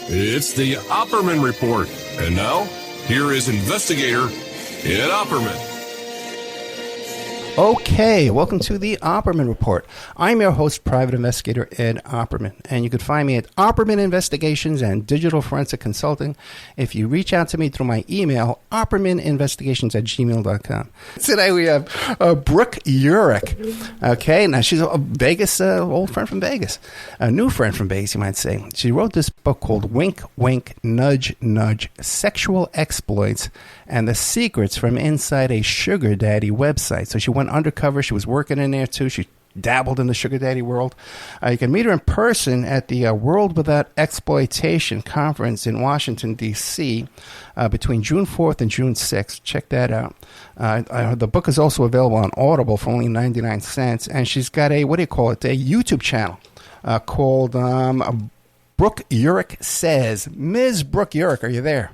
It's the Opperman Report. And now, here is investigator Ed Opperman. Okay, welcome to the Opperman Report. I'm your host, Private Investigator Ed Opperman, and you can find me at Opperman Investigations and Digital Forensic Consulting if you reach out to me through my email, oppermaninvestigations@gmail.com. Today we have Brooke Urich. Okay, now she's a Vegas, old friend from Vegas, a new friend from Vegas, you might say. She wrote this book called Wink, Wink, Nudge, Nudge, Sexual Exploits and the Secrets from Inside a Sugar Daddy Website. So she went undercover. She was working in there, too. She dabbled in the sugar daddy world. You can meet her in person at the World Without Exploitation Conference in Washington, D.C. Between June 4th and June 6th. Check that out. The book is also available on Audible for only 99 cents. And she's got a, what do you call it, a YouTube channel called Brooke Urich Says. Ms. Brooke Urich, are you there?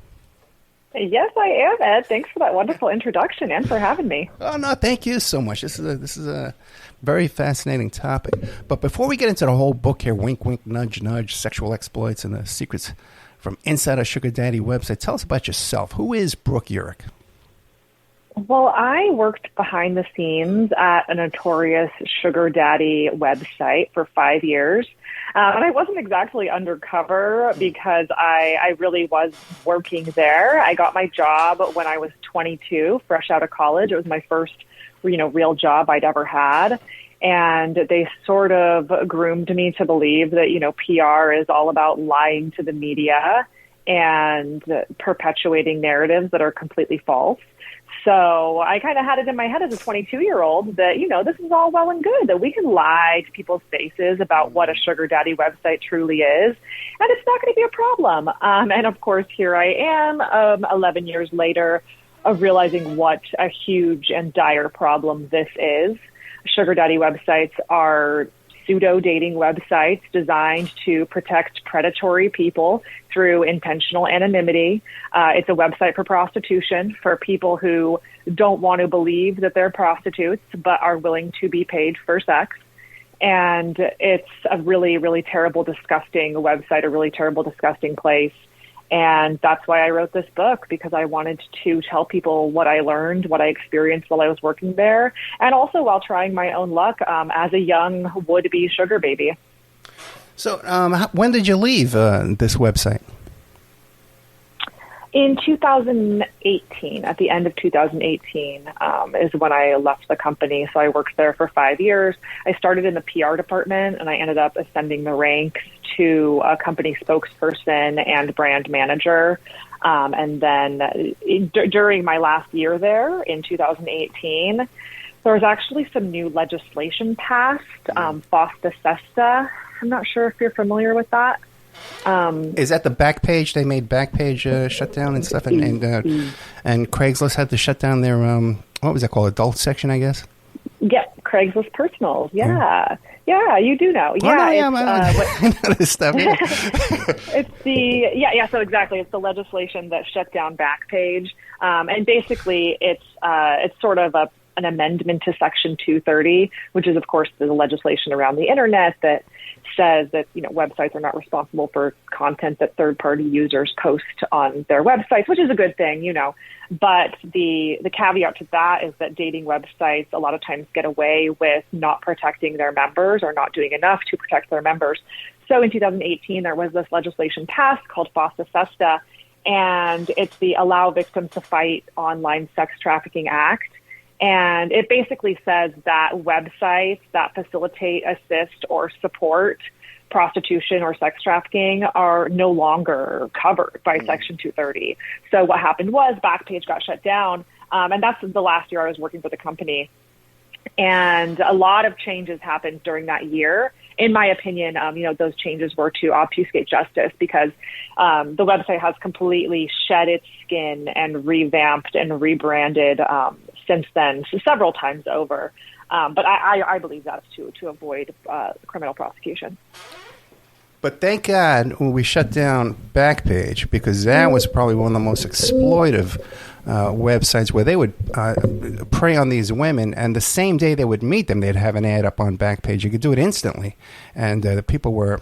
Yes, I am, Ed. Thanks for that wonderful introduction and for having me. Oh, no, thank you so much. This is a very fascinating topic. But before we get into the whole book here, Wink, Wink, Nudge, Nudge, Sexual Exploits and the Secrets from Inside a Sugar Daddy Website, tell us about yourself. Who is Brooke Urich? Well, I worked behind the scenes at a notorious sugar daddy website for 5 years. And I wasn't exactly undercover because I really was working there. I got my job when I was 22, fresh out of college. It was my first, real job I'd ever had. And they sort of groomed me to believe that, PR is all about lying to the media and perpetuating narratives that are completely false. So I kind of had it in my head as a 22-year-old that, this is all well and good, that we can lie to people's faces about what a sugar daddy website truly is, and it's not going to be a problem. And, of course, here I am 11 years later realizing what a huge and dire problem this is. Sugar daddy websites are pseudo-dating websites designed to protect predatory people through intentional anonymity. It's a website for prostitution for people who don't want to believe that they're prostitutes but are willing to be paid for sex. And it's a really, really terrible, disgusting website, a really terrible, disgusting place. And that's why I wrote this book, because I wanted to tell people what I learned, what I experienced while I was working there, and also while trying my own luck as a young would-be sugar baby. So when did you leave this website? In 2018, at the end of 2018, is when I left the company. So I worked there for 5 years. I started in the PR department, and I ended up ascending the ranks to a company spokesperson and brand manager. And then during my last year there, in 2018, there was actually some new legislation passed, FOSTA SESTA. I'm not sure if you're familiar with that. Is that the Backpage? They made Backpage shut down and stuff, and Craigslist had to shut down their what was that called? Adult section, I guess. Yeah, Craigslist Personals. Yeah, you do know. Yeah, I know this stuff. It's the So exactly, it's the legislation that shut down Backpage, and basically it's sort of an amendment to Section 230, which is of course the legislation around the internet that says that websites are not responsible for content that third-party users post on their websites, which is a good thing, But the caveat to that is that dating websites a lot of times get away with not protecting their members or not doing enough to protect their members. So in 2018, there was this legislation passed called FOSTA SESTA, and it's the Allow Victims to Fight Online Sex Trafficking Act. And it basically says that websites that facilitate, assist, or support prostitution or sex trafficking are no longer covered by Section 230. So what happened was Backpage got shut down, and that's the last year I was working for the company. And a lot of changes happened during that year. In my opinion, those changes were to obfuscate justice because the website has completely shed its skin and revamped and rebranded since then, several times over. But I believe that's to avoid criminal prosecution. But thank God we shut down Backpage, because that was probably one of the most exploitive websites where they would prey on these women, and the same day they would meet them, they'd have an ad up on Backpage. You could do it instantly, and the people were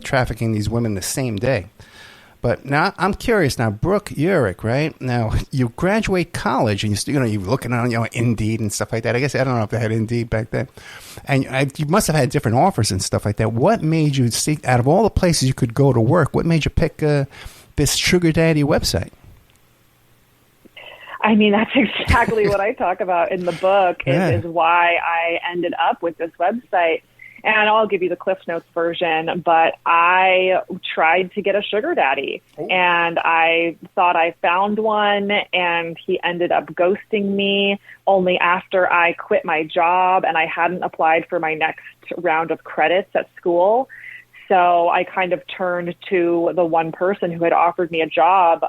trafficking these women the same day. But now I'm curious. Now, Brooke Urich, right? Now you graduate college, and you're looking on Indeed and stuff like that. I guess I don't know if they had Indeed back then, and you must have had different offers and stuff like that. What made you seek out of all the places you could go to work? What made you pick this sugar daddy website? I mean, that's exactly what I talk about in the book. Is why I ended up with this website. And I'll give you the Cliff Notes version, but I tried to get a sugar daddy, and I thought I found one, and he ended up ghosting me only after I quit my job, and I hadn't applied for my next round of credits at school. So I kind of turned to the one person who had offered me a job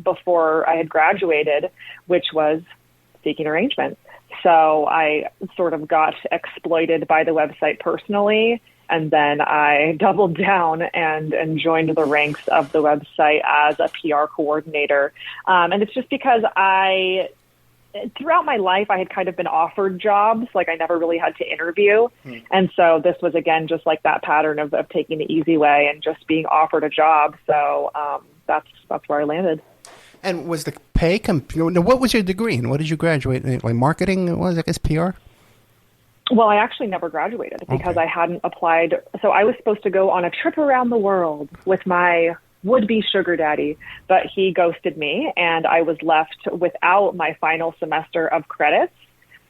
before I had graduated, which was seeking arrangement. So I sort of got exploited by the website personally, and then I doubled down and joined the ranks of the website as a PR coordinator. And it's just because throughout my life, I had kind of been offered jobs, like I never really had to interview. And so this was, again, just like that pattern of taking the easy way and just being offered a job. So that's where I landed. And was the pay? What was your degree, and what did you graduate in? Like marketing? Was I guess PR? Well, I actually never graduated because I hadn't applied. So I was supposed to go on a trip around the world with my would-be sugar daddy, but he ghosted me, and I was left without my final semester of credits.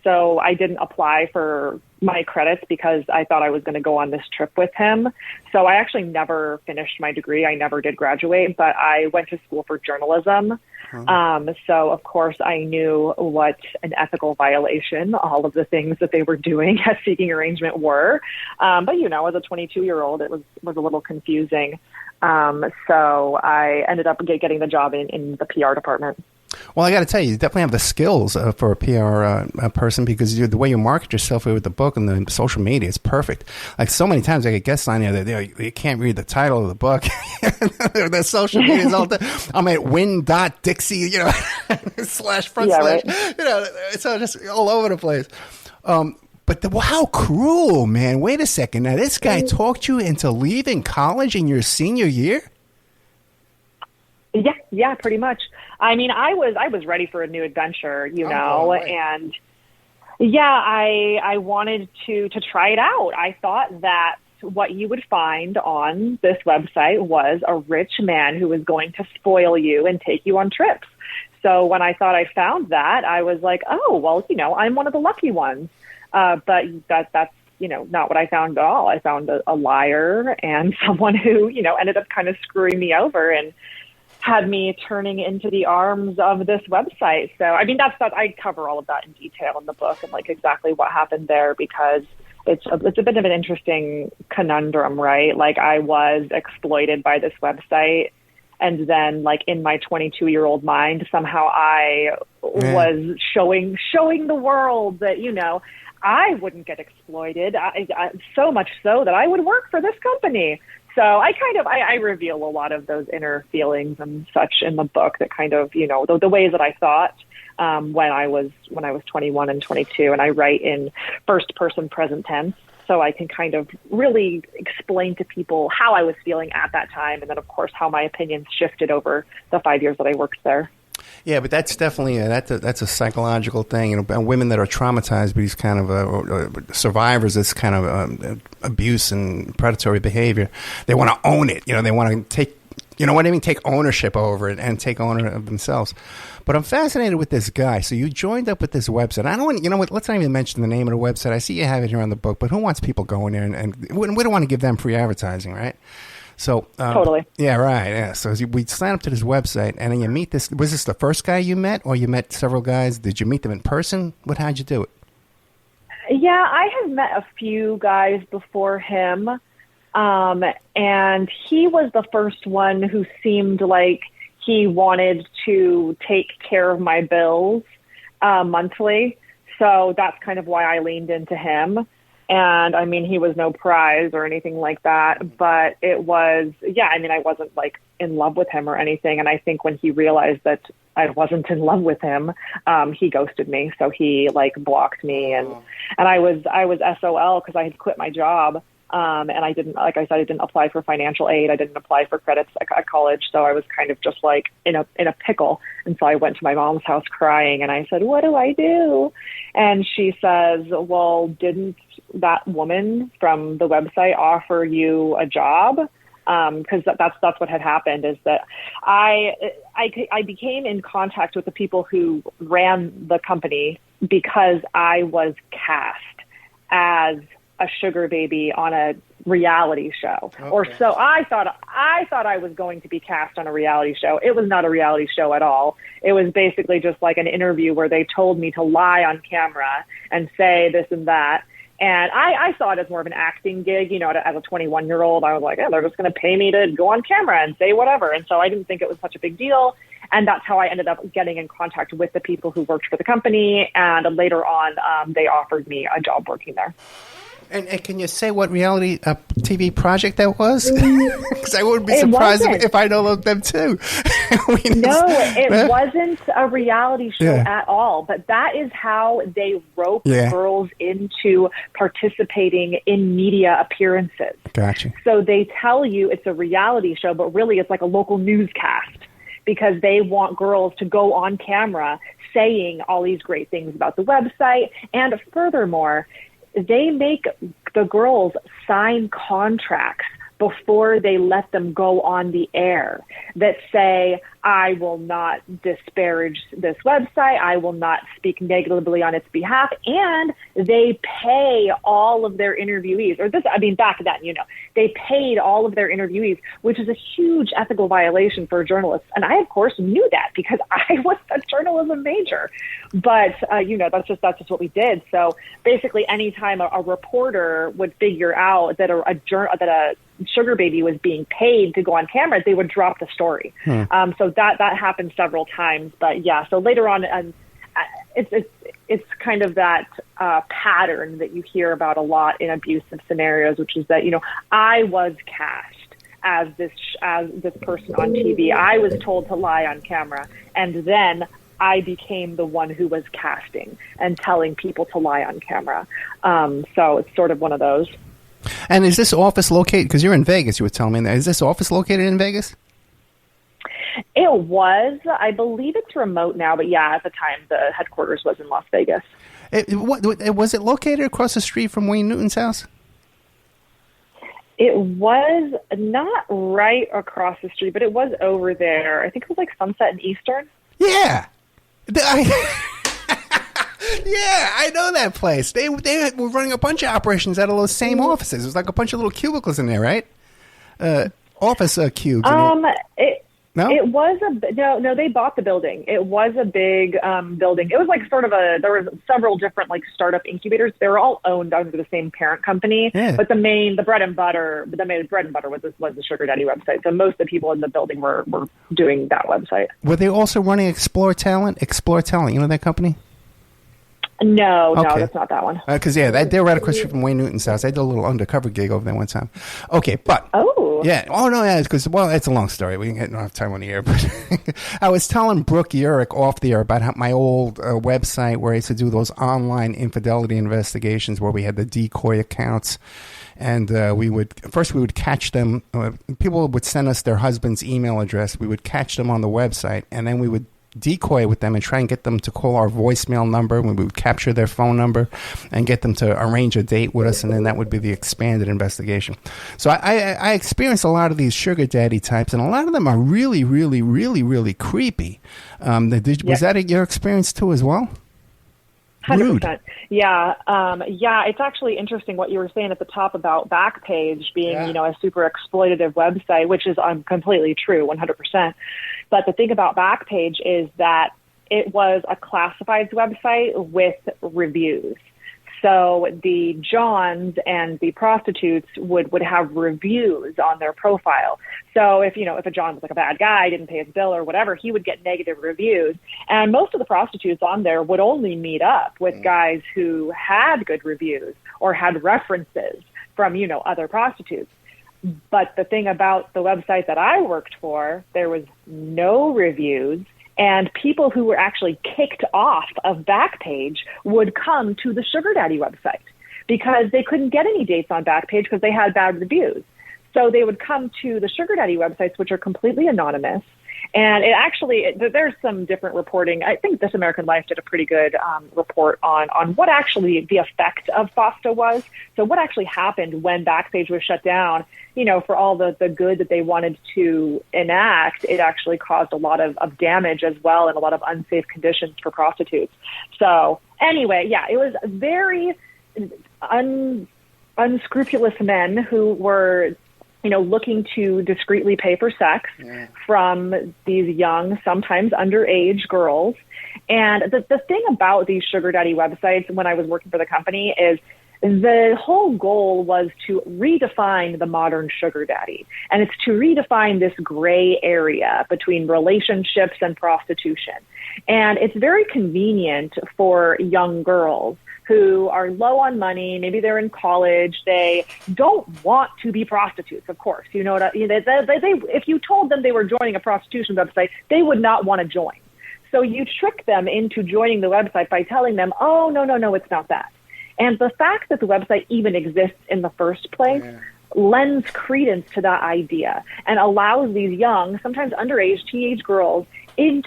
So I didn't apply for my credits because I thought I was going to go on this trip with him. So I actually never finished my degree. I never did graduate, but I went to school for journalism. So, of course, I knew what an ethical violation all of the things that they were doing at Seeking Arrangement were. But, as a 22-year-old, it was a little confusing. So I ended up getting the job in the PR department. Well, I got to tell you definitely have the skills for a PR person, because the way you market yourself with the book and the social media, it's perfect. Like so many times I get guests on here that you can't read the title of the book. The social media is all I'm at win.dixie, slash front slash, right. So just all over the place. But how cruel, man. Wait a second. Now, this guy talked you into leaving college in your senior year? Yeah, pretty much. I mean, I was ready for a new adventure, and I wanted to try it out. I thought that what you would find on this website was a rich man who was going to spoil you and take you on trips. So when I thought I found that, I was like, oh, well, I'm one of the lucky ones. But that's not what I found at all. I found a liar and someone who, ended up kind of screwing me over and had me turning into the arms of this website. So, I mean, I cover all of that in detail in the book and like exactly what happened there, because it's a bit of an interesting conundrum, right? Like I was exploited by this website, and then like in my 22-year-old mind, somehow I was showing the world that, I wouldn't get exploited. I so much so that I would work for this company. So I reveal a lot of those inner feelings and such in the book, that kind of, the ways that I thought when I was 21 and 22, and I write in first person present tense. So I can kind of really explain to people how I was feeling at that time. And then, of course, how my opinions shifted over the 5 years that I worked there. Yeah, but that's definitely that's a psychological thing. And women that are traumatized by these kind of survivors, this kind of abuse and predatory behavior, they want to own it. They want to take ownership over it and take ownership of themselves. But I'm fascinated with this guy. So you joined up with this website. I don't want, let's not even mention the name of the website. I see you have it here on the book, but who wants people going there? And we don't want to give them free advertising, right? So totally. Yeah, right. Yeah. So we sign up to this website, and then you meet this. Was this the first guy you met, or you met several guys? Did you meet them in person? How'd you do it? Yeah, I have met a few guys before him, and he was the first one who seemed like he wanted to take care of my bills monthly. So that's kind of why I leaned into him. And I mean, he was no prize or anything like that, but it was, I wasn't like in love with him or anything. And I think when he realized that I wasn't in love with him, he ghosted me. So he like blocked me, and I was SOL because I had quit my job. And I didn't, like I said, I didn't apply for financial aid. I didn't apply for credits at college. So I was kind of just like in a pickle. And so I went to my mom's house crying and I said, what do I do? And she says, well, didn't that woman from the website offer you a job? Because that's what had happened, is that I became in contact with the people who ran the company because I was cast as a sugar baby on a reality show. Okay. Or so I thought I was going to be cast on a reality show. It was not a reality show at all. It was basically just like an interview where they told me to lie on camera and say this and that. And I saw it as more of an acting gig, you know, as a 21-year-old. I was like, they're just going to pay me to go on camera and say whatever. And so I didn't think it was such a big deal. And that's how I ended up getting in contact with the people who worked for the company. And later on, they offered me a job working there. And can you say what reality TV project that was? Because I wouldn't be surprised if I know them too. It wasn't a reality show at all. But that is how they rope girls into participating in media appearances. Gotcha. So they tell you it's a reality show, but really it's like a local newscast, because they want girls to go on camera saying all these great things about the website. And furthermore, they make the girls sign contracts before they let them go on the air that say, I will not disparage this website, I will not speak negatively on its behalf, and they pay all of their interviewees, back then, you know, they paid all of their interviewees, which is a huge ethical violation for journalists. And I, of course, knew that because I was a journalism major. But, that's just what we did. So basically, anytime a reporter would figure out that a sugar baby was being paid to go on camera, they would drop the story. So that happened several times. But yeah, so later on, it's kind of that pattern that you hear about a lot in abusive scenarios, which is that, you know, I was cast as this person on TV. I was told to lie on camera, and then I became the one who was casting and telling people to lie on camera. So it's sort of one of those. And is this office located, because you're in Vegas, you were telling me, is this office located in Vegas? It was. I believe it's remote now, but yeah, at the time, the headquarters was in Las Vegas. Was it located across the street from Wayne Newton's house? It was not right across the street, but it was over there. I think it was like Sunset and Eastern. Yeah. Yeah, I know that place. They were running a bunch of operations out of those same offices. It was like a bunch of little cubicles in there, right? Office cubes. It was no. They bought the building. It was a big building. It was like there was several different like startup incubators. They were all owned under the same parent company. Yeah. But the bread and butter was the Sugar Daddy website. So most of the people in the building were doing that website. Were they also running Explore Talent? Explore Talent, you know that company? No, that's not that one. Because they were right across the street from Wayne Newton's house. I did a little undercover gig over there one time. Okay, but because it's a long story. We don't have time on the air. But I was telling Brooke Urich off the air about how my old website where I used to do those online infidelity investigations where we had the decoy accounts. And we would catch them. People would send us their husband's email address. We would catch them on the website, and then we would decoy with them and try and get them to call our voicemail number when we would capture their phone number and get them to arrange a date with us, and then that would be the expanded investigation. So I experienced a lot of these sugar daddy types, and a lot of them are really, really, really, really creepy. Was that your experience too as well? 100%. Yeah. It's actually interesting what you were saying at the top about Backpage being, a super exploitative website, which is completely true, 100%. But the thing about Backpage is that it was a classifieds website with reviews. So the Johns and the prostitutes would have reviews on their profile. So if a John was like a bad guy, didn't pay his bill or whatever, he would get negative reviews. And most of the prostitutes on there would only meet up with guys who had good reviews or had references from, other prostitutes. But the thing about the website that I worked for, there was no reviews. And people who were actually kicked off of Backpage would come to the Sugar Daddy website because they couldn't get any dates on Backpage because they had bad reviews. So they would come to the sugar daddy websites, which are completely anonymous. And it actually, there's some different reporting. I think This American Life did a pretty good report on what actually the effect of FOSTA was. So what actually happened when Backpage was shut down, for all the good that they wanted to enact, it actually caused a lot of damage as well and a lot of unsafe conditions for prostitutes. So anyway, yeah, it was very unscrupulous men who were looking to discreetly pay for sex from these young, sometimes underage girls. And the thing about these sugar daddy websites when I was working for the company is the whole goal was to redefine the modern sugar daddy. And it's to redefine this gray area between relationships and prostitution. And it's very convenient for young girls who are low on money, maybe they're in college, they don't want to be prostitutes, of course. If you told them they were joining a prostitution website, they would not want to join. So you trick them into joining the website by telling them, oh, no, it's not that. And the fact that the website even exists in the first place lends credence to that idea and allows these young, sometimes underage teenage girls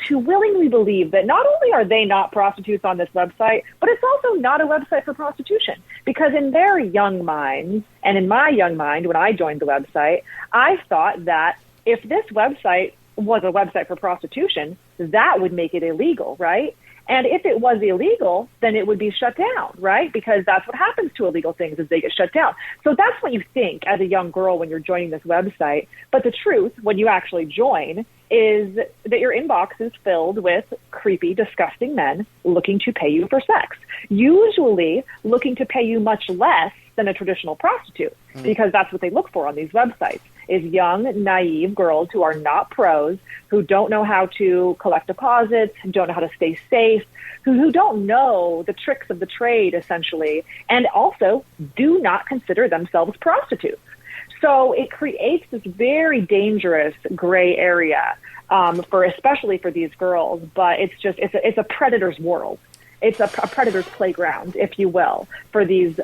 to willingly believe that not only are they not prostitutes on this website, but it's also not a website for prostitution. Because in their young minds, and in my young mind when I joined the website, I thought that if this website was a website for prostitution, that would make it illegal, right? And if it was illegal, then it would be shut down, right? Because that's what happens to illegal things is they get shut down. So that's what you think as a young girl when you're joining this website. But the truth, when you actually join, is that your inbox is filled with creepy, disgusting men looking to pay you for sex, usually looking to pay you much less than a traditional prostitute, because that's what they look for on these websites, is young, naive girls who are not pros, who don't know how to collect deposits, don't know how to stay safe, who don't know the tricks of the trade, essentially, and also do not consider themselves prostitutes. So it creates this very dangerous gray area especially for these girls, but it's a predator's world. It's a predator's playground, if you will, for these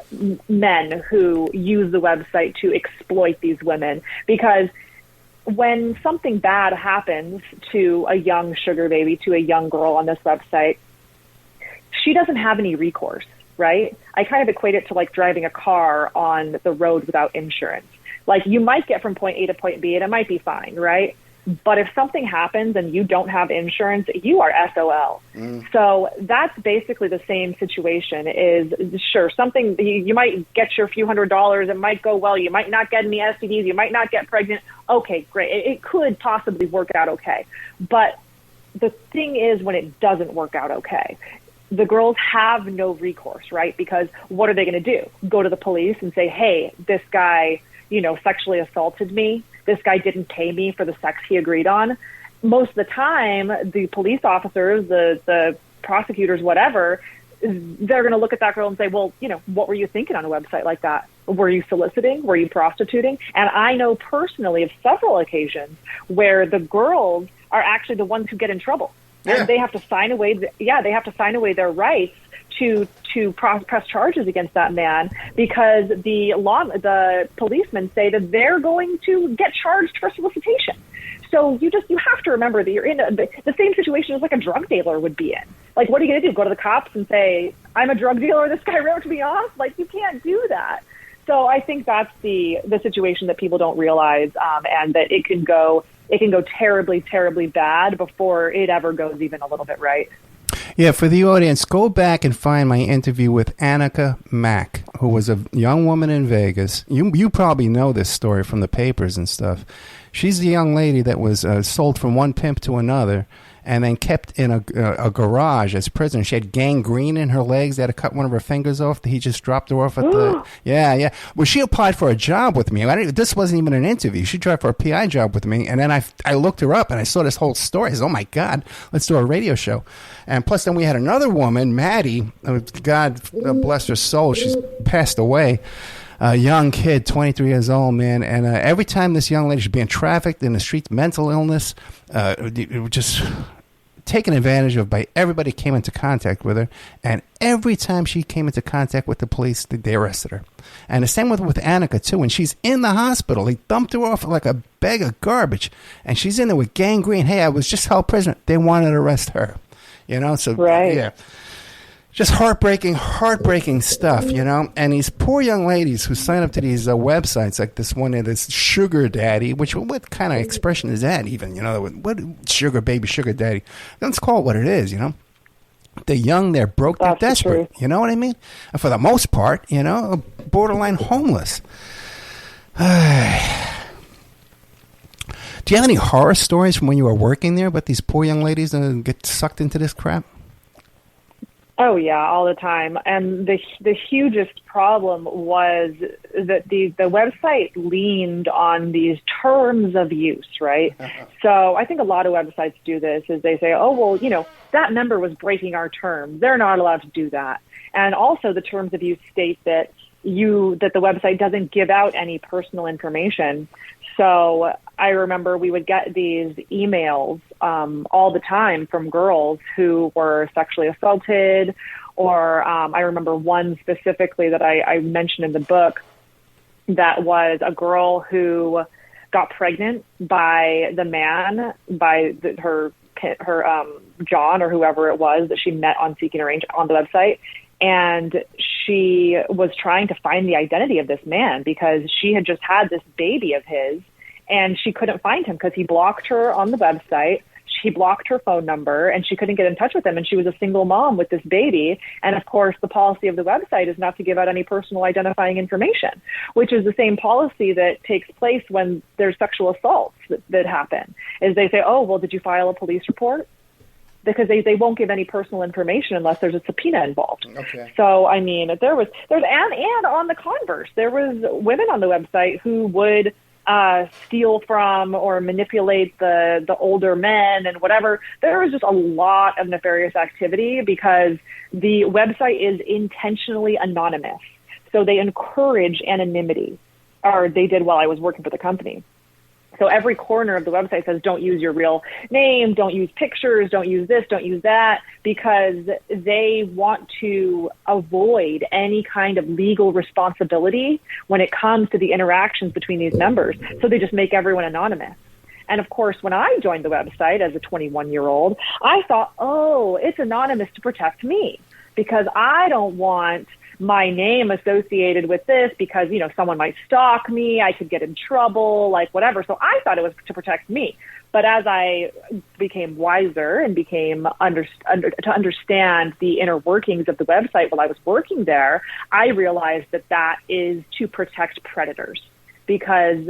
men who use the website to exploit these women. Because when something bad happens to a young sugar baby, to a young girl on this website, she doesn't have any recourse, right? I kind of equate it to like driving a car on the road without insurance. Like, you might get from point A to point B and it might be fine, right? But if something happens and you don't have insurance, you are SOL. So that's basically the same situation. Is sure, something, you might get your few $100s, it might go well, you might not get any STDs, you might not get pregnant. Okay, great. It could possibly work out okay. But the thing is, when it doesn't work out okay, the girls have no recourse, right? Because what are they going to do? Go to the police and say, hey, this guy, sexually assaulted me. This guy didn't pay me for the sex he agreed on. Most of the time, the police officers, the prosecutors, whatever, they're going to look at that girl and say, well, what were you thinking on a website like that? Were you soliciting? Were you prostituting? And I know personally of several occasions where the girls are actually the ones who get in trouble. Yeah. And they have to sign away. They have to sign away their rights to press charges against that man, because the policemen say that they're going to get charged for solicitation. So you have to remember that you're in the same situation as like a drug dealer would be in. Like, what are you going to do? Go to the cops and say, I'm a drug dealer, this guy ripped me off? Like, you can't do that. So I think that's the situation that people don't realize, and that it can go terribly, terribly bad before it ever goes even a little bit right. Yeah, for the audience, go back and find my interview with Annika Mack, who was a young woman in Vegas. You probably know this story from the papers and stuff. She's the young lady that was sold from one pimp to another and then kept in a garage as prisoner. She had gangrene in her legs. They had to cut one of her fingers off. He just dropped her off at the... Yeah. Well, she applied for a job with me. This wasn't even an interview. She tried for a PI job with me. And then I looked her up and I saw this whole story. I said, oh, my God, let's do a radio show. And plus, then we had another woman, Maddie. God bless her soul. She's passed away. A young kid, 23 years old, man. And every time this young lady, she's being trafficked in the streets, mental illness, just taken advantage of by everybody who came into contact with her. And every time she came into contact with the police, they arrested her. And the same with Annika, too. When she's in the hospital, they dumped her off like a bag of garbage. And she's in there with gangrene. Hey, I was just held prisoner. They wanted to arrest her. So, right. Yeah. Just heartbreaking stuff, And these poor young ladies who sign up to these websites, like this one, this sugar daddy, what kind of expression is that even? What sugar baby, sugar daddy? Let's call it what it is, They're young, they're broke, they're desperate. You know what I mean? And for the most part, borderline homeless. Do you have any horror stories from when you were working there about these poor young ladies that get sucked into this crap? Oh yeah, all the time. And the hugest problem was that the website leaned on these terms of use, right? So I think a lot of websites do this is they say, oh, well, that member was breaking our terms. They're not allowed to do that. And also the terms of use state that the website doesn't give out any personal information. So I remember we would get these emails all the time from girls who were sexually assaulted, or I remember one specifically that I mentioned in the book that was a girl who got pregnant by the man, by her John or whoever it was that she met on Seeking Arrange on the website. And she was trying to find the identity of this man because she had just had this baby of his, and she couldn't find him because he blocked her on the website. She blocked her phone number, and she couldn't get in touch with him. And she was a single mom with this baby. And of course, the policy of the website is not to give out any personal identifying information, which is the same policy that takes place when there's sexual assaults that happen. Is they say, oh, well, did you file a police report? Because they won't give any personal information unless there's a subpoena involved. Okay. So, I mean, and on the converse, there was women on the website who would steal from or manipulate the older men and whatever. There was just a lot of nefarious activity because the website is intentionally anonymous. So they encourage anonymity, or they did while I was working for the company. So every corner of the website says, don't use your real name, don't use pictures, don't use this, don't use that, because they want to avoid any kind of legal responsibility when it comes to the interactions between these members. So they just make everyone anonymous. And of course, when I joined the website as a 21-year-old, I thought, oh, it's anonymous to protect me because I don't want my name associated with this because, someone might stalk me, I could get in trouble, like whatever. So I thought it was to protect me. But as I became wiser and became to understand the inner workings of the website while I was working there, I realized that is to protect predators because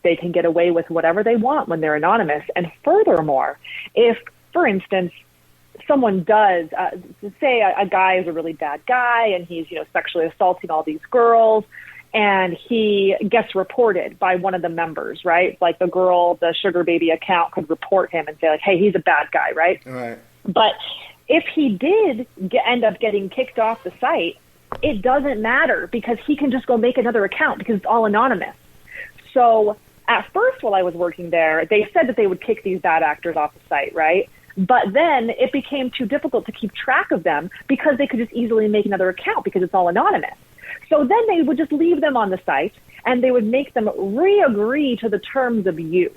they can get away with whatever they want when they're anonymous. And furthermore, if, for instance, someone does, say a guy is a really bad guy and he's, sexually assaulting all these girls, and he gets reported by one of the members, right? Like the sugar baby account could report him and say like, hey, he's a bad guy, right? Right. But if he did end up getting kicked off the site, it doesn't matter because he can just go make another account because it's all anonymous. So at first while I was working there, they said that they would kick these bad actors off the site, right? But then it became too difficult to keep track of them because they could just easily make another account because it's all anonymous. So then they would just leave them on the site and they would make them re-agree to the terms of use.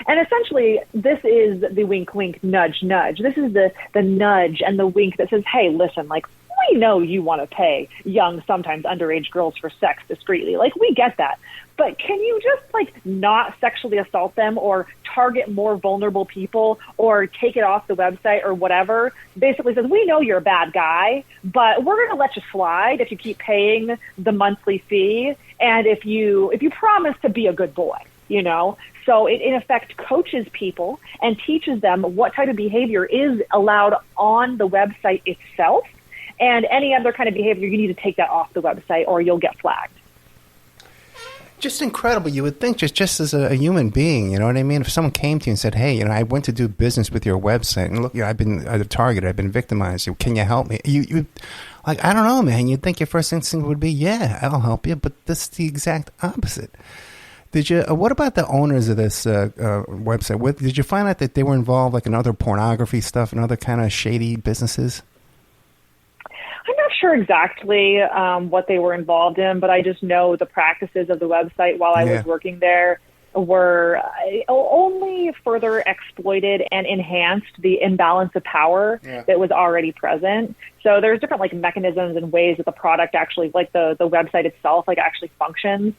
And essentially, this is the wink, wink, nudge, nudge. This is the nudge and the wink that says, hey, listen, like, we know you want to pay young, sometimes underage girls for sex discreetly. Like, we get that. But can you just, like, not sexually assault them or target more vulnerable people or take it off the website or whatever? Basically says, we know you're a bad guy, but we're going to let you slide if you keep paying the monthly fee and if you promise to be a good boy, So it, in effect, coaches people and teaches them what type of behavior is allowed on the website itself. And any other kind of behavior, you need to take that off the website or you'll get flagged. Just incredible. You would think just as a human being, you know what I mean? If someone came to you and said, hey, I went to do business with your website and look, I've been targeted, I've been victimized. Can you help me? You like, I don't know, man. You'd think your first instinct would be, yeah, I'll help you. But this is the exact opposite. Did you? What about the owners of this website? Did you find out that they were involved like in other pornography stuff and other kind of shady businesses? I'm not sure exactly what they were involved in, but I just know the practices of the website while I was working there were only further exploited and enhanced the imbalance of power that was already present. So there's different like mechanisms and ways that the product actually, like the website itself, like actually functions,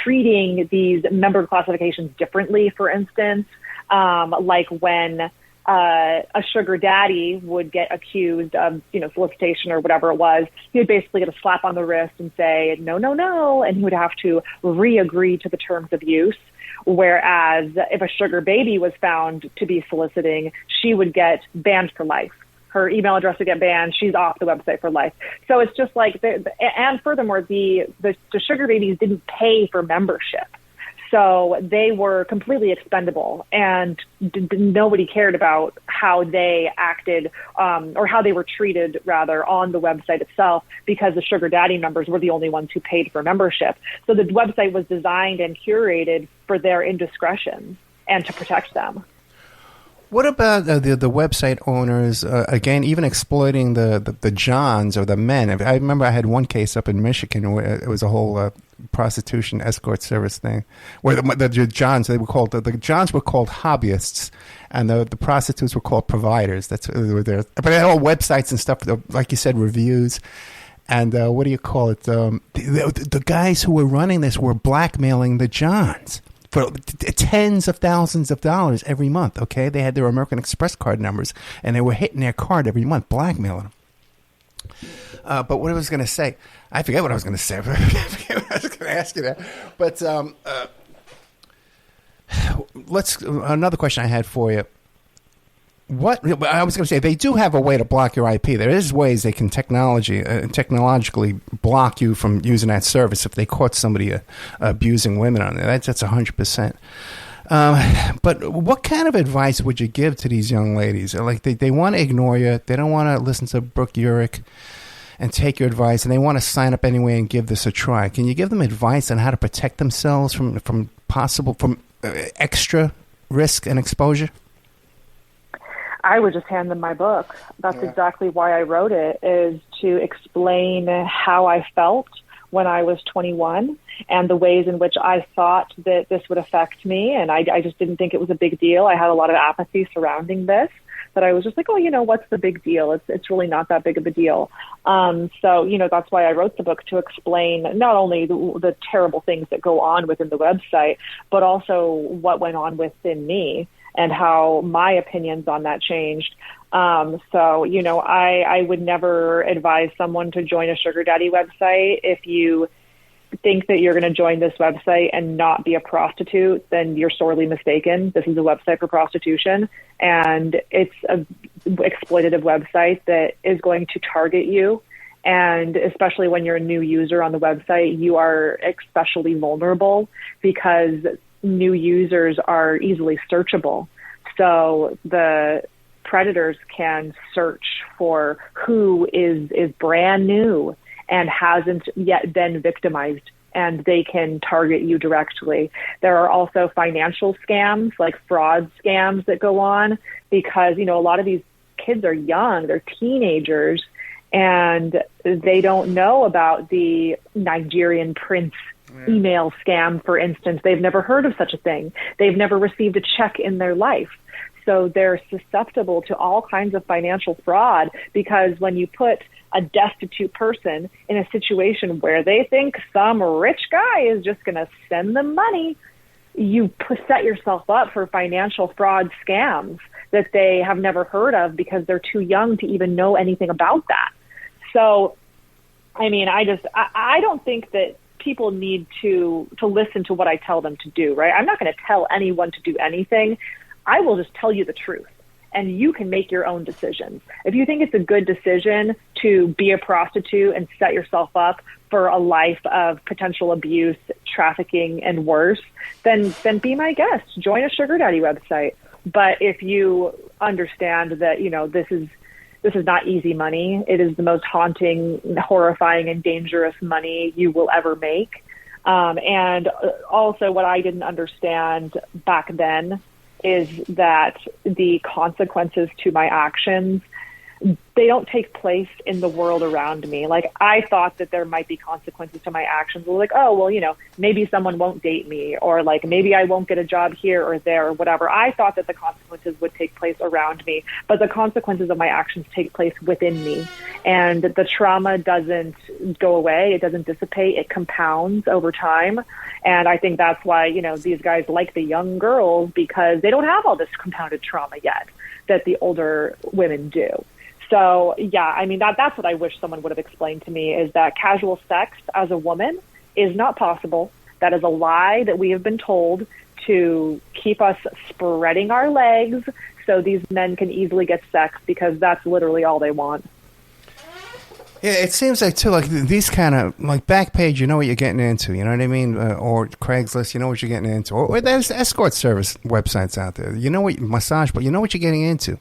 treating these member classifications differently, for instance, like when a sugar daddy would get accused of, solicitation or whatever it was, he would basically get a slap on the wrist and say, no, no, no, and he would have to re-agree to the terms of use. Whereas if a sugar baby was found to be soliciting, she would get banned for life. Her email address would get banned. She's off the website for life. So it's just like, and furthermore, the sugar babies didn't pay for membership. So they were completely expendable, and nobody cared about how they acted or how they were treated, rather, on the website itself, because the sugar daddy members were the only ones who paid for membership. So the website was designed and curated for their indiscretions and to protect them. What about the website owners, again, even exploiting the Johns or the men? I remember I had one case up in Michigan where it was a whole prostitution escort service thing where the Johns, the Johns were called hobbyists and the prostitutes were called providers. That's what they were there. But they had all websites and stuff, like you said, reviews. And what do you call it? The guys who were running this were blackmailing the Johns for tens of thousands of dollars every month, okay? They had their American Express card numbers, and they were hitting their card every month, blackmailing them. But what I was going to say, I forget what I was going to say. I was going to ask you that. But another question I had for you. What I was going to say, they do have a way to block your IP. There is ways they can technologically block you from using that service if they caught somebody abusing women on there. That's 100%. But what kind of advice would you give to these young ladies? Like they want to ignore you. They don't want to listen to Brooke Urich and take your advice, and they want to sign up anyway and give this a try. Can you give them advice on how to protect themselves from extra risk and exposure? I would just hand them my book. That's exactly why I wrote it, is to explain how I felt when I was 21 and the ways in which I thought that this would affect me. And I just didn't think it was a big deal. I had a lot of apathy surrounding this, but I was just like, what's the big deal? It's really not that big of a deal. So, that's why I wrote the book, to explain not only the terrible things that go on within the website, but also what went on within me and how my opinions on that changed. I would never advise someone to join a sugar daddy website. If you think that you're going to join this website and not be a prostitute, then you're sorely mistaken. This is a website for prostitution, and it's a exploitative website that is going to target you. And especially when you're a new user on the website, you are especially vulnerable because new users are easily searchable. So the predators can search for who is brand new and hasn't yet been victimized, and they can target you directly. There are also financial scams, like fraud scams, that go on because, a lot of these kids are young, they're teenagers, and they don't know about the Nigerian prince email scam, for instance. They've never heard of such a thing. They've never received a check in their life. So they're susceptible to all kinds of financial fraud, because when you put a destitute person in a situation where they think some rich guy is just going to send them money, you set yourself up for financial fraud scams that they have never heard of because they're too young to even know anything about that. So, I don't think that people need to listen to what I tell them to do, right? I'm not going to tell anyone to do anything. I will just tell you the truth, and you can make your own decisions. If you think it's a good decision to be a prostitute and set yourself up for a life of potential abuse, trafficking, and worse, then be my guest. Join a sugar daddy website. But if you understand that, this is not easy money, it is the most haunting, horrifying, and dangerous money you will ever make, And also what I didn't understand back then is that the consequences to my actions, they don't take place in the world around me. Like, I thought that there might be consequences to my actions. Like, oh, well, you know, maybe someone won't date me, or like maybe I won't get a job here or there or whatever. I thought that the consequences would take place around me, but the consequences of my actions take place within me. And the trauma doesn't go away. It doesn't dissipate. It compounds over time. And I think that's why, you know, these guys like the young girls, because they don't have all this compounded trauma yet that the older women do. So, yeah, I mean, that's what I wish someone would have explained to me, is that casual sex as a woman is not possible. That is a lie that we have been told to keep us spreading our legs so these men can easily get sex, because that's literally all they want. Yeah, it seems like, too, like these kind of, like Backpage, you know what you're getting into, you know what I mean? Or Craigslist, you know what you're getting into. Or there's escort service websites out there. You know what, massage, but you know what you're getting into.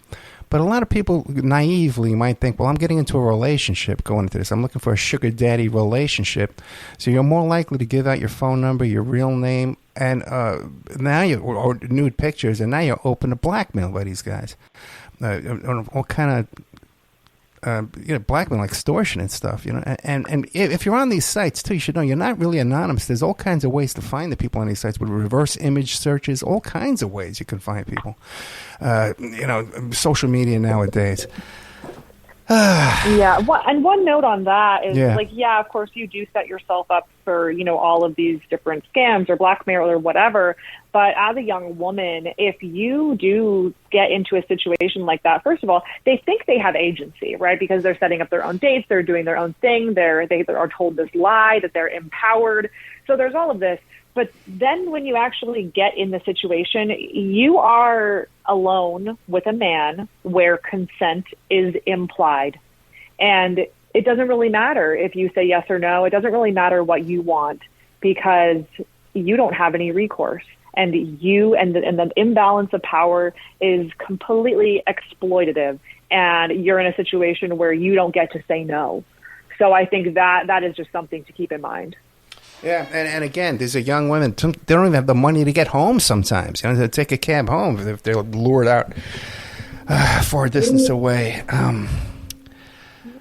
But a lot of people naively might think, well, I'm getting into a relationship going into this. I'm looking for a sugar daddy relationship. So you're more likely to give out your phone number, your real name, and now or nude pictures, and now you're open to blackmail by these guys. All kind of blackmail, like extortion and stuff, you know. And if you're on these sites too, you should know you're not really anonymous. There's all kinds of ways to find the people on these sites with reverse image searches, all kinds of ways you can find people. Social media nowadays. Yeah. And one note on that is, of course, you do set yourself up for, you know, all of these different scams or blackmail or whatever. But as a young woman, if you do get into a situation like that, first of all, they think they have agency, right? Because they're setting up their own dates, they're doing their own thing, they are told this lie that they're empowered. So there's all of this. But then when you actually get in the situation, you are alone with a man where consent is implied. And it doesn't really matter if you say yes or no. It doesn't really matter what you want, because you don't have any recourse. And the imbalance of power is completely exploitative. And you're in a situation where you don't get to say no. So I think that is just something to keep in mind. Yeah, and again, there's a young women, they don't even have the money to get home sometimes. You know, to take a cab home if they're lured out far a distance away.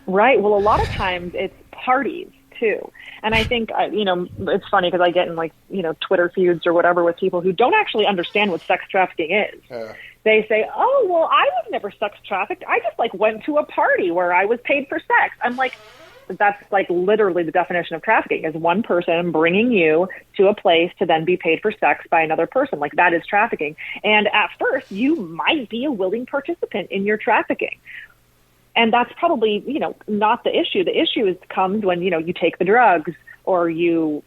Right. Well, a lot of times it's parties, too. And I think, it's funny because I get in, Twitter feuds or whatever with people who don't actually understand what sex trafficking is. They say, oh, well, I was never sex trafficked. I just, went to a party where I was paid for sex. I'm like, that's literally the definition of trafficking, is one person bringing you to a place to then be paid for sex by another person. That is trafficking. And at first, you might be a willing participant in your trafficking. And that's probably, not the issue. The issue comes when, you take the drugs or you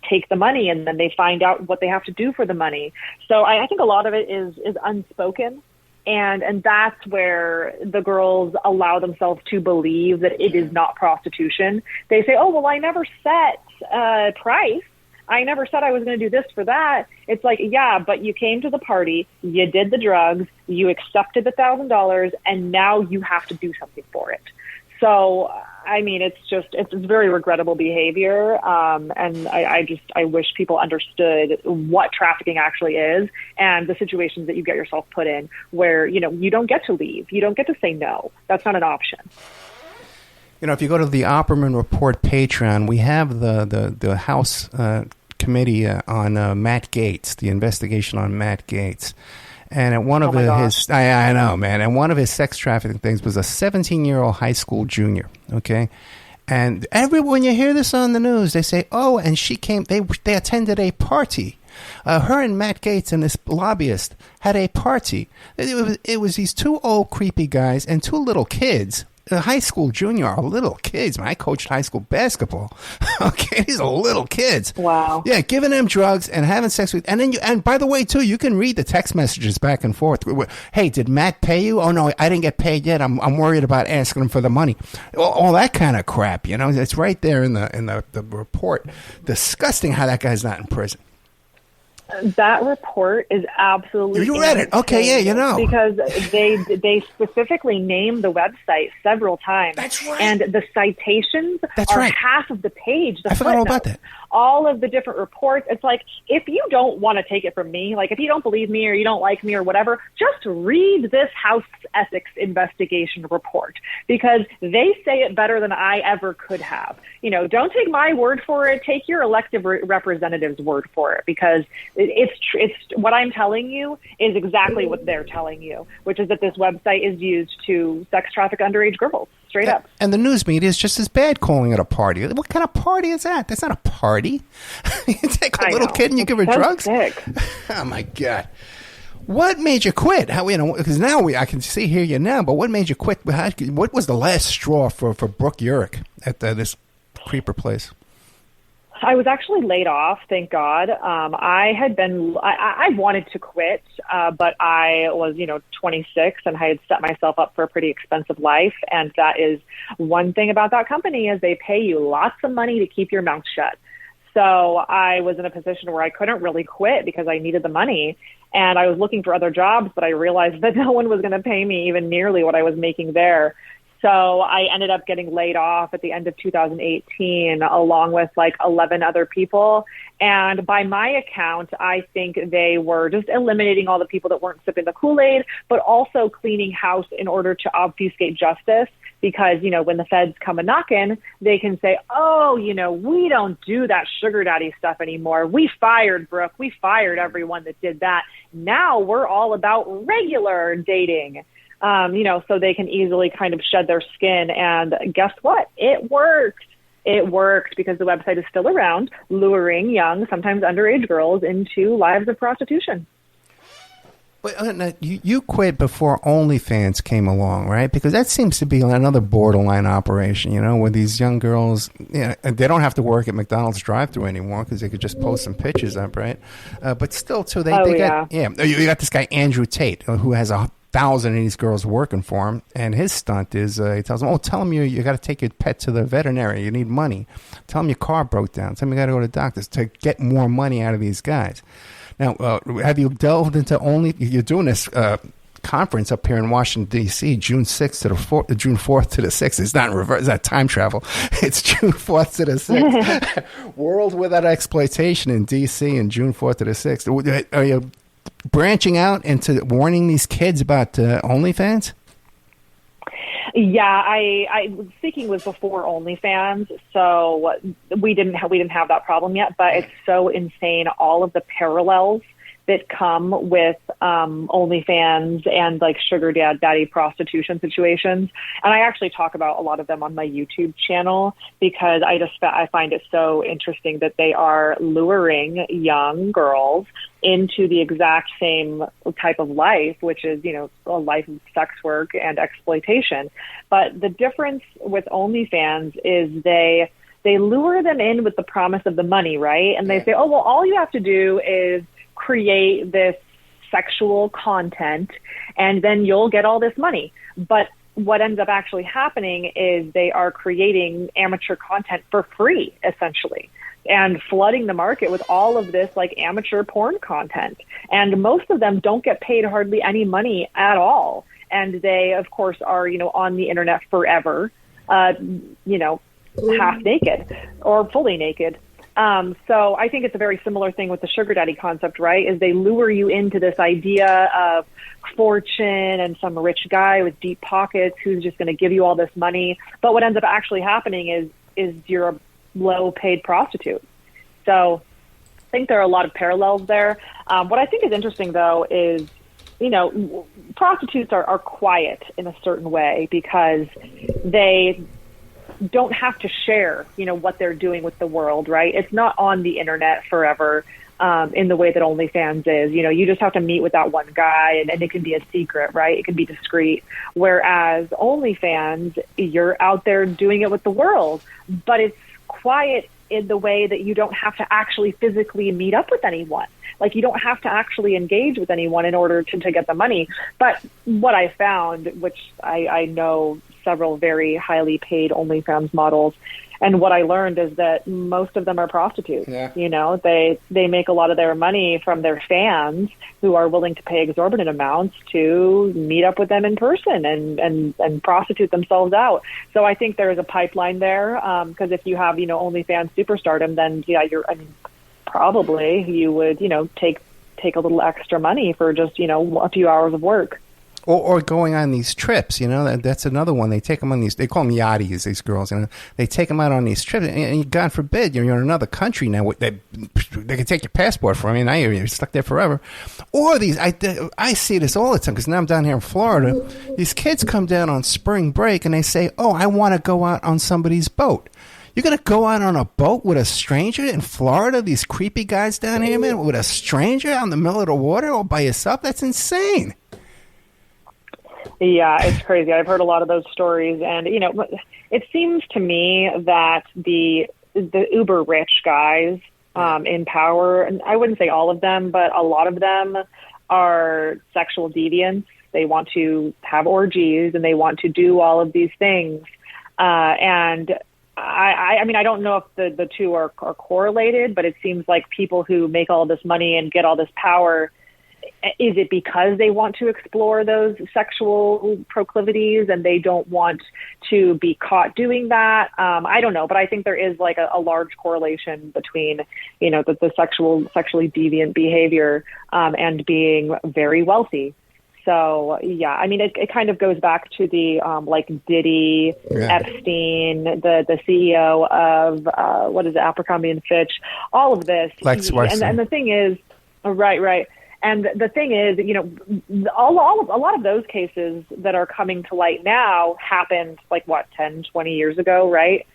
take the money and then they find out what they have to do for the money. So I think a lot of it is unspoken. And that's where the girls allow themselves to believe that it is not prostitution. They say, oh, well, I never set a price. I never said I was going to do this for that. It's like, yeah, but you came to the party, you did the drugs, you accepted the $1,000, and now you have to do something for it. So, I mean, it's very regrettable behavior. And I wish people understood what trafficking actually is and the situations that you get yourself put in where, you don't get to leave. You don't get to say no. That's not an option. If you go to the Opperman Report Patreon, we have the House committee on Matt Gaetz, the investigation on Matt Gaetz. And at one of his, I know, man. And one of his sex trafficking things was a 17-year-old high school junior. Okay, and when you hear this on the news, they say, "Oh, and she came. They attended a party. Her and Matt Gaetz and this lobbyist had a party. It was these two old creepy guys and two little kids." The high school junior are little kids. Man, I coached high school basketball. Okay, these are little kids. Wow. Yeah, giving them drugs and having sex with, and by the way, too, you can read the text messages back and forth. Hey, did Matt pay you? Oh no, I didn't get paid yet. I'm worried about asking him for the money. All that kind of crap. It's right there in the report. Disgusting how that guy's not in prison. That report is absolutely You read it. Okay, yeah, because they specifically named the website several times. That's right. And the citations are half of the page. I forgot all about that. all of the different reports. It's like, if you don't want to take it from me, like if you don't believe me or you don't like me or whatever, just read this House ethics investigation report, because they say it better than I ever could have. Don't take my word for it. Take your elected representative's word for it, because it's what I'm telling you is exactly what they're telling you, which is that this website is used to sex traffic underage girls. Straight up. And the news media is just as bad calling it a party. What kind of party is that? That's not a party. You take a little kid and you give her drugs? Sick. Oh, my God. What made you quit? Because now I can see you now, but what made you quit? What was the last straw for Brooke Urich at this creeper place? I was actually laid off, thank God. I wanted to quit, but I was, 26 and I had set myself up for a pretty expensive life. And that is one thing about that company, is they pay you lots of money to keep your mouth shut. So I was in a position where I couldn't really quit because I needed the money. And I was looking for other jobs, but I realized that no one was going to pay me even nearly what I was making there. So I ended up getting laid off at the end of 2018, along with like 11 other people. And by my account, I think they were just eliminating all the people that weren't sipping the Kool-Aid, but also cleaning house in order to obfuscate justice. Because, when the feds come a knocking, they can say, oh, we don't do that sugar daddy stuff anymore. We fired Brooke. We fired everyone that did that. Now we're all about regular dating. So they can easily kind of shed their skin. And guess what? It worked. It worked, because the website is still around, luring young, sometimes underage girls into lives of prostitution. But you quit before OnlyFans came along, right? Because that seems to be another borderline operation, where these young girls, they don't have to work at McDonald's drive-thru anymore because they could just post some pictures up, right? But still, too, they got, you got this guy, Andrew Tate, who has 1,000 of these girls working for him, and his stunt is he tells them, tell them you got to take your pet to the veterinary, you need money. Tell them your car broke down. Tell them you got to go to the doctors to get more money out of these guys. Now, have you delved into you're doing this conference up here in Washington, D.C., June 6th to the 4th, June 4th to the 6th. It's not in reverse. It's not time travel. It's June 4th to the 6th. World Without Exploitation in D.C. and June 4th to the 6th. Are you branching out into warning these kids about OnlyFans? Yeah, I Speaking was before OnlyFans, so we didn't have that problem yet. But it's so insane, all of the parallels that come with OnlyFans and like sugar daddy prostitution situations. And I actually talk about a lot of them on my YouTube channel, because I find it so interesting that they are luring young girls into the exact same type of life, which is, a life of sex work and exploitation. But the difference with OnlyFans is they lure them in with the promise of the money, right? And they say, oh, well, all you have to do is create this sexual content and then you'll get all this money. But what ends up actually happening is they are creating amateur content for free, essentially, and flooding the market with all of this like amateur porn content. And most of them don't get paid hardly any money at all. And they, of course, are, on the internet forever, half naked or fully naked. So I think it's a very similar thing with the sugar daddy concept, right? Is they lure you into this idea of fortune and some rich guy with deep pockets who's just going to give you all this money. But what ends up actually happening is you're a low-paid prostitute. So I think there are a lot of parallels there. What I think is interesting, though, is, prostitutes are quiet in a certain way because they don't have to share, what they're doing with the world, right? It's not on the internet forever in the way that OnlyFans is. You just have to meet with that one guy and it can be a secret, right? It can be discreet. Whereas OnlyFans, you're out there doing it with the world, but it's quiet in the way that you don't have to actually physically meet up with anyone. Like, you don't have to actually engage with anyone in order to get the money. But what I found, which I know several very highly paid OnlyFans models. And what I learned is that most of them are prostitutes. Yeah. You know, they make a lot of their money from their fans who are willing to pay exorbitant amounts to meet up with them in person and prostitute themselves out. So I think there is a pipeline there, because if you have, you know, OnlyFans superstardom, then probably you would, you know, take a little extra money for just, you know, a few hours of work. Or going on these trips, you know, that's another one. They take them on these, they call them yachties, these girls, you know, they take them out on these trips, and God forbid, you're in another country now, they can take your passport from you, now you're stuck there forever. Or these, I see this all the time, because now I'm down here in Florida, these kids come down on spring break, and they say, oh, I want to go out on somebody's boat. You're going to go out on a boat with a stranger in Florida, these creepy guys down here, man, with a stranger out in the middle of the water all by yourself? That's insane. Yeah, it's crazy. I've heard a lot of those stories, and you know, it seems to me that the uber rich guys in power, and I wouldn't say all of them, but a lot of them are sexual deviants. They want to have orgies and they want to do all of these things. And I mean, I don't know if the two are correlated, but it seems like people who make all this money and get all this power, is it because they want to explore those sexual proclivities and they don't want to be caught doing that? I don't know, but I think there is like a large correlation between, you know, the sexually deviant behavior and being very wealthy. So, yeah, I mean, it kind of goes back to the like Diddy, Epstein, the CEO of, what is it, Abercrombie and Fitch, all of this. And the thing is, right. And the thing is, you know, a lot of those cases that are coming to light now happened like, 10, 20 years ago, right?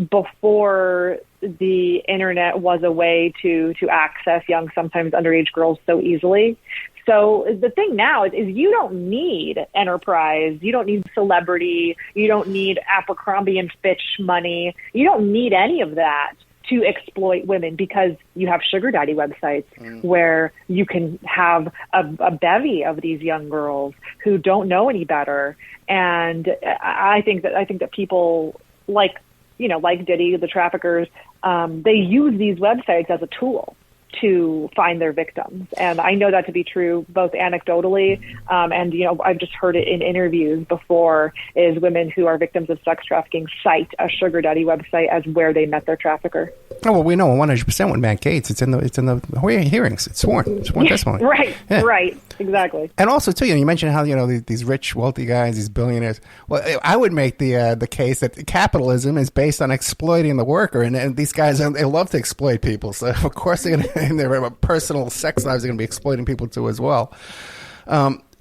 Before the internet was a way to access young, sometimes underage girls so easily. So the thing now is you don't need enterprise. You don't need celebrity. You don't need Abercrombie and Fitch money. You don't need any of that to exploit women, because you have sugar daddy websites where you can have a bevy of these young girls who don't know any better. And I think that people like Diddy, the traffickers, they use these websites as a tool to find their victims. And I know that to be true both anecdotally and, you know, I've just heard it in interviews before, is women who are victims of sex trafficking cite a sugar daddy website as where they met their trafficker. Oh, well, we know 100% with Matt Gaetz. It's in the hearings. It's sworn testimony. Right, yeah. Right, exactly. And also, too, you mentioned how, you know, these rich, wealthy guys, these billionaires. Well, I would make the case that capitalism is based on exploiting the worker, and these guys, they love to exploit people. So, of course, they're going to, in their personal sex lives, they're going to be exploiting people, too, as well.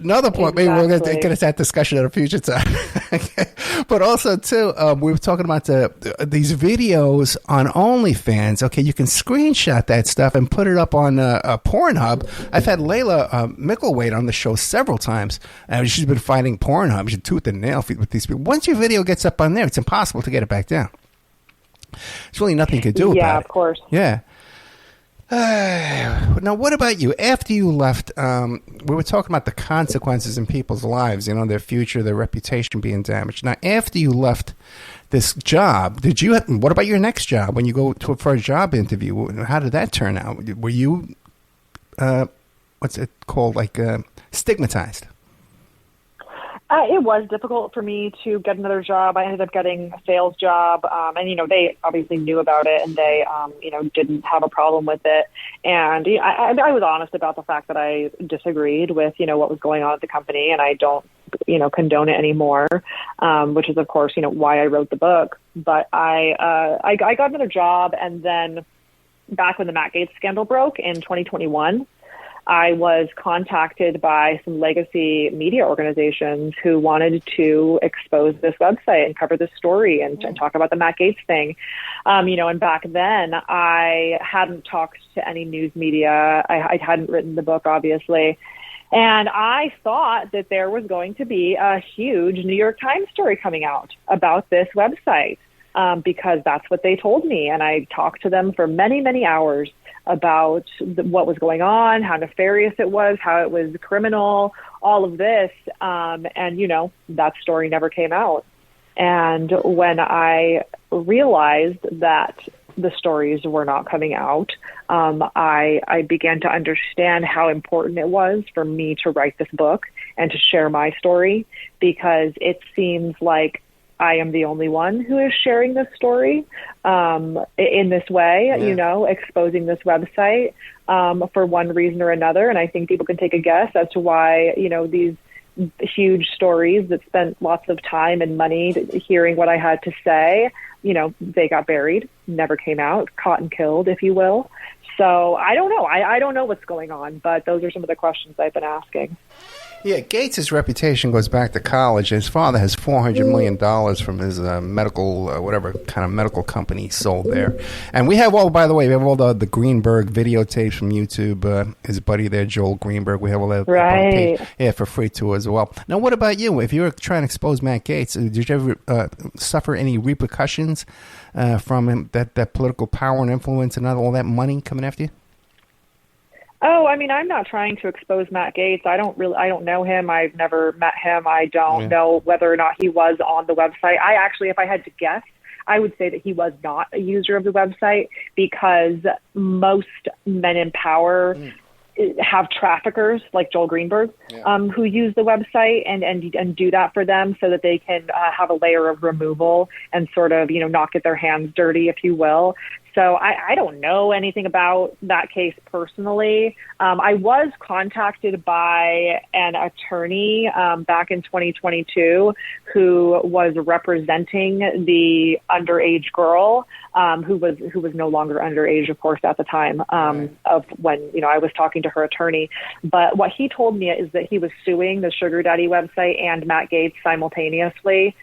Another point, maybe we'll get into that discussion at a future time. But also, too, we were talking about these videos on OnlyFans. Okay, you can screenshot that stuff and put it up on Pornhub. I've had Layla Micklewade on the show several times. She's been fighting Pornhub. She's tooth and nail with these people. Once your video gets up on there, it's impossible to get it back down. There's really nothing you can do about it. Yeah, of course. Yeah. Now, what about you? After you left, we were talking about the consequences in people's lives, you know, their future, their reputation being damaged. Now, after you left this job, what about your next job? When you go for a job interview, how did that turn out? Were you, what's it called, like stigmatized? It was difficult for me to get another job. I ended up getting a sales job, and, you know, they obviously knew about it, and they, you know, didn't have a problem with it. And I was honest about the fact that I disagreed with, you know, what was going on at the company, and I don't, you know, condone it anymore, which is, of course, you know, why I wrote the book. But I got another job, and then back when the Matt Gaetz scandal broke in 2021, I was contacted by some legacy media organizations who wanted to expose this website and cover this story and talk about the Matt Gaetz thing. You know, and back then I hadn't talked to any news media. I hadn't written the book, obviously. And I thought that there was going to be a huge New York Times story coming out about this website, because that's what they told me. And I talked to them for many, many hours about what was going on, how nefarious it was, how it was criminal, all of this. And, you know, that story never came out. And when I realized that the stories were not coming out, I began to understand how important it was for me to write this book and to share my story, because it seems like I am the only one who is sharing this story in this way, exposing this website for one reason or another. And I think people can take a guess as to why, these huge stories that spent lots of time and money hearing what I had to say, they got buried, never came out, caught and killed, if you will. So I don't know. I don't know what's going on, but those are some of the questions I've been asking. Yeah, Gates' reputation goes back to college. His father has $400 million from his medical, whatever kind of medical company he sold there. And we have all, by the way, we have all the Greenberg videotapes from YouTube. His buddy there, Joel Greenberg, we have all that right. for free too as well. Now, what about you? If you were trying to expose Matt Gaetz, did you ever suffer any repercussions from him, that political power and influence and all that money coming after you? Oh, I mean, I'm not trying to expose Matt Gaetz. I don't know him. I've never met him. I don't know whether or not he was on the website. I actually, if I had to guess, I would say that he was not a user of the website, because most men in power have traffickers like Joel Greenberg who use the website and do that for them so that they can have a layer of removal and sort of, not get their hands dirty, if you will. So I don't know anything about that case personally. I was contacted by an attorney back in 2022 who was representing the underage girl who was no longer underage, of course, at the time of when I was talking to her attorney. But what he told me is that he was suing the Sugar Daddy website and Matt Gaetz simultaneously.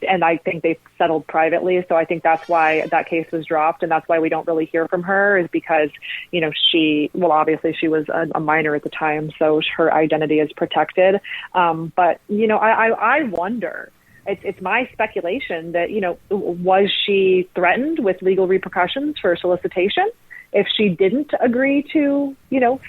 And I think they settled privately. So I think that's why that case was dropped. And that's why we don't really hear from her, is because, obviously she was a minor at the time, so her identity is protected. But, I wonder, it's my speculation that, was she threatened with legal repercussions for solicitation if she didn't agree to,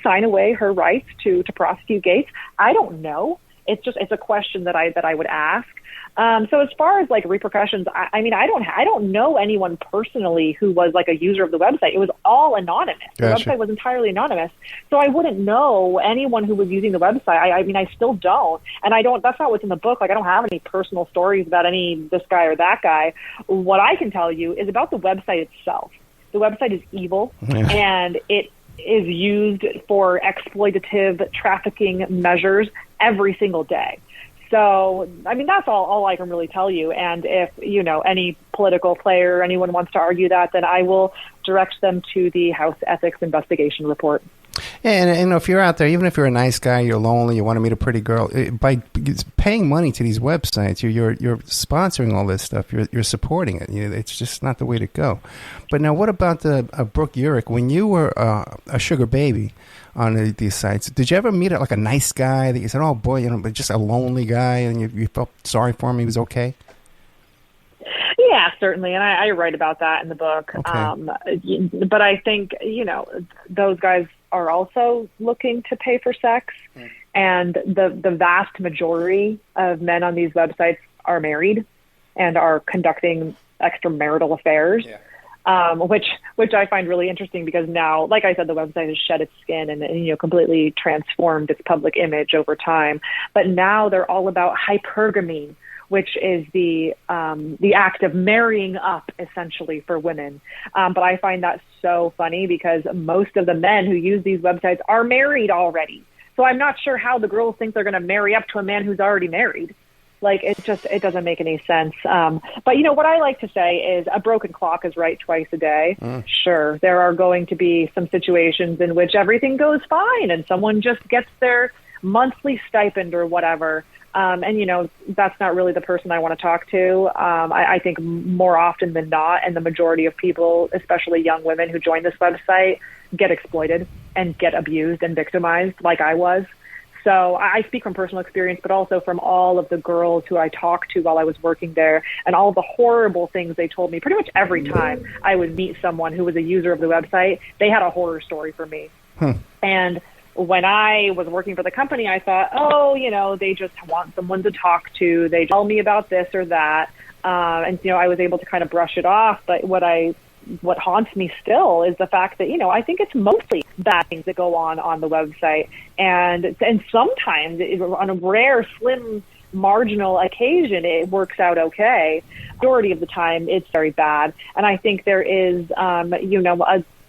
sign away her rights to prosecute Gaetz? I don't know. It's a question that I would ask. So as far as like repercussions, I mean, I don't know anyone personally who was like a user of the website. It was all anonymous. Gotcha. The website was entirely anonymous. So I wouldn't know anyone who was using the website. I mean, I still don't. And that's not what's in the book. Like, I don't have any personal stories about this guy or that guy. What I can tell you is about the website itself. The website is evil and it is used for exploitative trafficking measures every single day. So, I mean, that's all I can really tell you. And if, any political player or anyone wants to argue that, then I will direct them to the House Ethics Investigation Report. And if you're out there, even if you're a nice guy, you're lonely, you want to meet a pretty girl, by paying money to these websites, you're sponsoring all this stuff. You're supporting it. It's just not the way to go. But now, what about Brooke Urich? When you were a sugar baby on these sites, did you ever meet like a nice guy that you said, "Oh boy," but just a lonely guy, and you felt sorry for him? He was okay. Yeah, certainly, and I write about that in the book. Okay. But I think those guys are also looking to pay for sex, and the vast majority of men on these websites are married and are conducting extramarital affairs. Yeah. Which I find really interesting, because now, like I said, the website has shed its skin and completely transformed its public image over time. But now they're all about hypergamy, which is the act of marrying up, essentially, for women. But I find that so funny, because most of the men who use these websites are married already. So I'm not sure how the girls think they're going to marry up to a man who's already married. Like, it doesn't make any sense. But, what I like to say is a broken clock is right twice a day. Sure, there are going to be some situations in which everything goes fine and someone just gets their monthly stipend or whatever. And, that's not really the person I want to talk to. I think more often than not, and the majority of people, especially young women who join this website, get exploited and get abused and victimized like I was. So I speak from personal experience, but also from all of the girls who I talked to while I was working there, and all the horrible things they told me. Pretty much every time I would meet someone who was a user of the website, they had a horror story for me. And when I was working for the company, I thought, oh, they just want someone to talk to. They tell me about this or that. And I was able to kind of brush it off. But what haunts me still is the fact that, I think it's mostly bad things that go on the website. And sometimes on a rare, slim, marginal occasion, it works out okay. Majority of the time, it's very bad. And I think there is,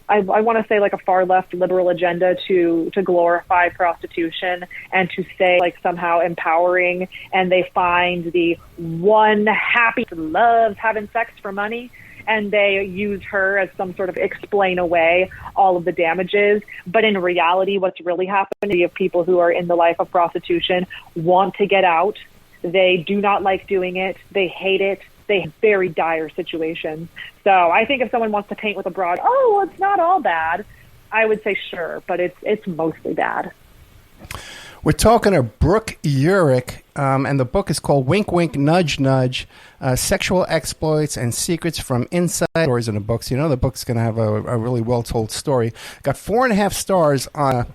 I want to say like a far left liberal agenda to glorify prostitution and to say like somehow empowering, and they find the one happy loves having sex for money, and they use her as some sort of explain away all of the damages. But in reality, what's really happening is people who are in the life of prostitution want to get out. They do not like doing it. They hate it. They have very dire situations. So I think if someone wants to paint with a broad, well, it's not all bad, I would say sure, but it's mostly bad. We're talking to Brooke Urich, and the book is called Wink, Wink, Nudge, Nudge, Sexual Exploits and Secrets from Inside Stories in the books. The book's going to have a really well-told story. Got 4.5 stars on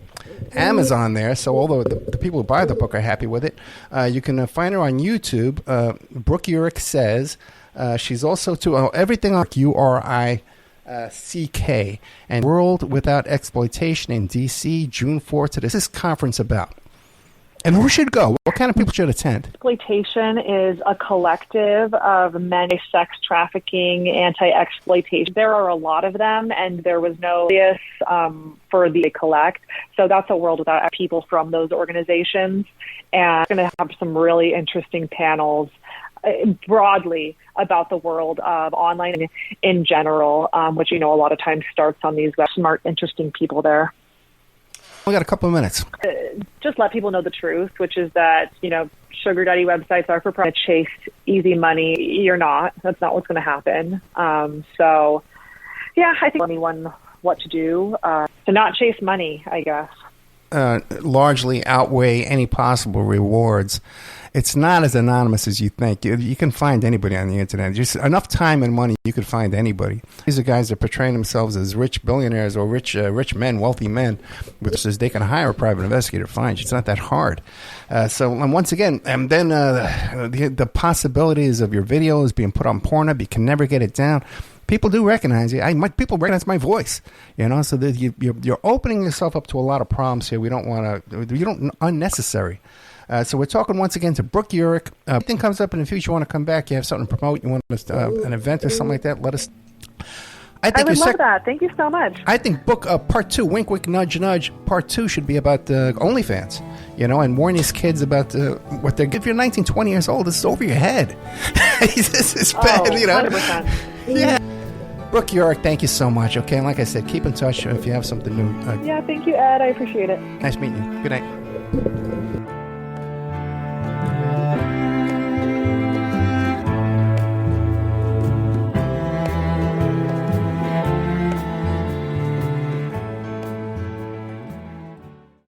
Amazon there, so although the people who buy the book are happy with it, you can find her on YouTube. Brooke Urich says she's also to everything on URICK and World Without Exploitation in D.C. June 4th to this conference about. And who should go? What kind of people should attend? Exploitation is a collective of men, sex trafficking, anti-exploitation. There are a lot of them, and there was no for the collect. So that's a World Without people from those organizations. And we're going to have some really interesting panels broadly about the world of online in general, which, a lot of times starts on these smart, interesting people there. We got a couple of minutes. Just let people know the truth, which is that, sugar daddy websites are for to chase easy money. You're not. That's not what's going to happen. So, yeah, I think anyone what to do to not chase money, I guess. Largely outweigh any possible rewards. It's not as anonymous as you think. You can find anybody on the internet. Just enough time and money, you could find anybody. These are guys that portray themselves as rich billionaires or rich men, wealthy men, which is they can hire a private investigator to find you. It's not that hard. So once again, and then the possibilities of your videos being put on Pornhub, you can never get it down. People do recognize you. People recognize my voice, so that you're opening yourself up to a lot of problems here. We don't want to. You don't unnecessary. So we're talking once again to Brooke Urich. If anything comes up in the future, you want to come back, you have something to promote, you want us an event or something like that, let us. I would love that. Thank you so much. I think book part 2, Wink, Wink, Nudge, Nudge, part 2 should be about OnlyFans, and warn these kids about what they're. If you're 19, 20 years old, this is over your head. This is bad, 100%. Yeah. Brooke Urich, thank you so much. Okay, and like I said, keep in touch if you have something new. Yeah, thank you, Ed. I appreciate it. Nice meeting you. Good night.